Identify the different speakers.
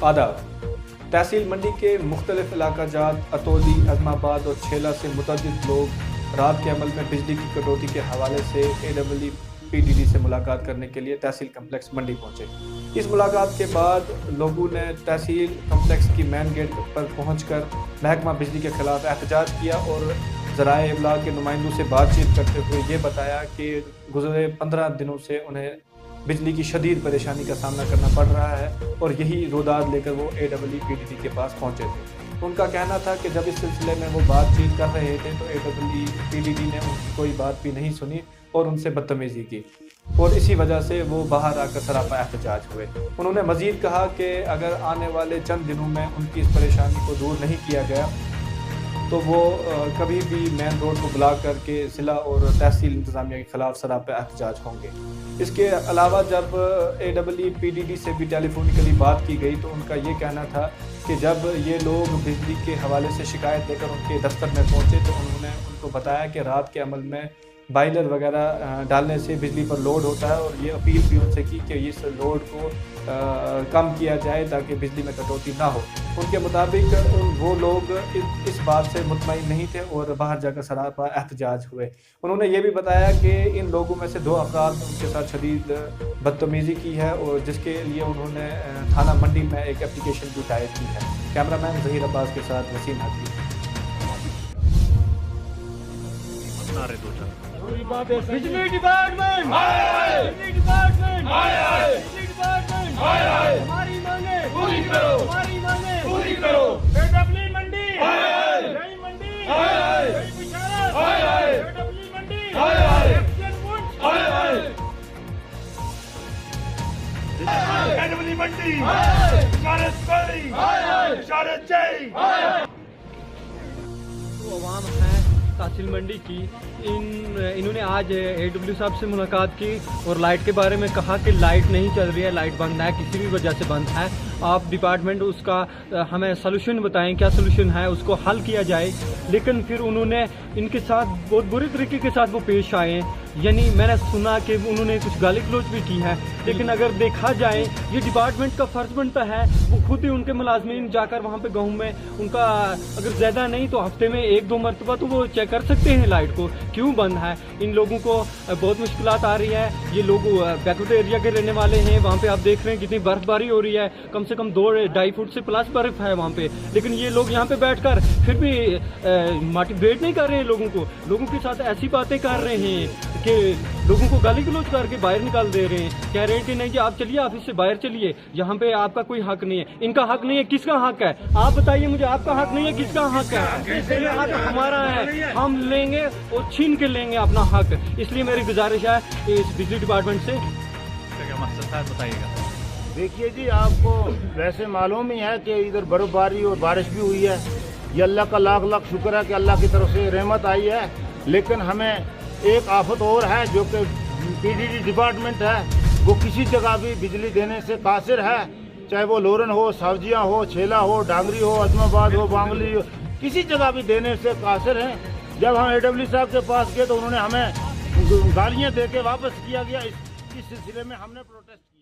Speaker 1: आदाब। तहसील मंडी के मुख्तलिफ इलाका जात अतौली, अज़माबाद और छेला से मुतअद्दिद लोग रात के अमल में बिजली की कटौती के हवाले से AWPDD से मुलाकात करने के लिए तहसील कम्प्लेक्स मंडी पहुंचे। इस मुलाकात के बाद लोगों ने तहसील कम्प्लेक्स की मेन गेट पर पहुंचकर महकमा बिजली के खिलाफ एहतजाज किया और ज़राए इब्लाग के नुमाइंदों से बातचीत करते हुए ये बताया कि गुज़रे 15 दिनों से उन्हें बिजली की शदीद परेशानी का सामना करना पड़ रहा है और यही रोदाद लेकर वो AWPDD के पास पहुंचे थे। उनका कहना था कि जब इस सिलसिले में वो बातचीत कर रहे थे तो AWPDD ने उनकी कोई बात भी नहीं सुनी और उनसे बदतमीज़ी की और इसी वजह से वो बाहर आकर सरापा एहतजाज हुए। उन्होंने मज़ीद कहा कि अगर आने वाले चंद दिनों में उनकी इस परेशानी को दूर नहीं किया गया तो वो कभी भी मेन रोड को ब्लॉक करके ज़िला और तहसील इंतज़ामिया के ख़िलाफ़ सरापा एहतजाज होंगे। इसके अलावा जब AWPDD से भी टेलीफोनिकली बात की गई तो उनका ये कहना था कि जब ये लोग बिजली के हवाले से शिकायत लेकर उनके दफ्तर में पहुंचे तो उन्होंने उनको बताया कि रात के अमल में बाइलर वगैरह डालने से बिजली पर लोड होता है और ये अपील भी उनसे की कि इस लोड को कम किया जाए ताकि बिजली में कटौती ना हो। उनके मुताबिक वो लोग इस बात से मुतमईन नहीं थे और बाहर जाकर सरापा एहतजाज हुए। उन्होंने ये भी बताया कि इन लोगों में से 2 अफराद उनके साथ शदीद बदतमीज़ी की है और जिसके लिए उन्होंने थाना मंडी में एक एप्लीकेशन भी दायर की है। कैमरामैन ज़हीर अब्बास के साथ वसीम हकी।
Speaker 2: बिजली डिपार्टमेंट, बिजली डिपार्टमेंट, बिजली डिपार्टमेंट, हमारी मांगे पूरी करो, हमारी मांगे पूरी करो। AWPDD मंडी, जय मंडी, जय बिशारत, AWPDD मंडी, एक्शन पुट, AWPDD मंडी, बिशारत कोली, बिशारत जय।
Speaker 3: तो आवाम है तहसील मंडी की, इन्होंने आज AW साहब से मुलाकात की और लाइट के बारे में कहा कि लाइट नहीं चल रही है, लाइट बंद है, किसी भी वजह से बंद है। आप डिपार्टमेंट उसका हमें सलूशन बताएं, क्या सलूशन है, उसको हल किया जाए। लेकिन फिर उन्होंने इनके साथ बहुत बुरे तरीके के साथ वो पेश आए। यानी मैंने सुना कि उन्होंने कुछ गाली गलौज भी की है। लेकिन अगर देखा जाए ये डिपार्टमेंट का फ़र्ज़ बनता है वो खुद ही उनके मुलाजमीन जाकर वहाँ पे गाँव में उनका अगर ज़्यादा नहीं तो हफ्ते में 1-2 मरतबा तो वो चेक कर सकते हैं लाइट को क्यों बंद है। इन लोगों को बहुत मुश्किलात आ रही है। ये लोग बैकवर्ड एरिया के रहने वाले हैं। वहाँ पे आप देख रहे हैं कितनी बर्फबारी हो रही है, कम से कम 2-2.5 फुट से प्लस बर्फ है वहाँ पे। लेकिन ये लोग यहाँ पे बैठकर फिर भी मोटिवेट नहीं कर रहे हैं लोगों के साथ ऐसी बातें कर रहे हैं कि लोगों को गाली गलौज करके बाहर निकाल दे रहे हैं। कह रहे हैं कि नहीं कि आप चलिए ऑफिस से बाहर चलिए, यहाँ पे आपका कोई हक नहीं है। इनका हक नहीं है, किसका हक है आप बताइए मुझे। आपका हक नहीं है, किसका हक है? इसलिए हक हमारा है, हम लेंगे और छीन के लेंगे अपना हक। इसलिए मेरी गुजारिश है इस बिजली डिपार्टमेंट से।
Speaker 4: क्या मकसद है बताइएगा।
Speaker 5: देखिए जी, आपको वैसे मालूम ही है कि इधर बर्फबारी और बारिश भी हुई है। ये अल्लाह का लाख लाख शुक्र है कि अल्लाह की तरफ से रहमत आई है। लेकिन हमें एक आफत और है जो कि PDD डिपार्टमेंट है, वो किसी जगह भी बिजली देने से कासिर है। चाहे वो लोरन हो, सावजिया हो, छेला हो, डांगरी हो, अज़माबाद हो, बांगली हो, किसी जगह भी देने से कासिर हैं। जब हम AW साहब के पास गए तो उन्होंने हमें गालियाँ दे के वापस किया गया। इस सिलसिले में हमने प्रोटेस्ट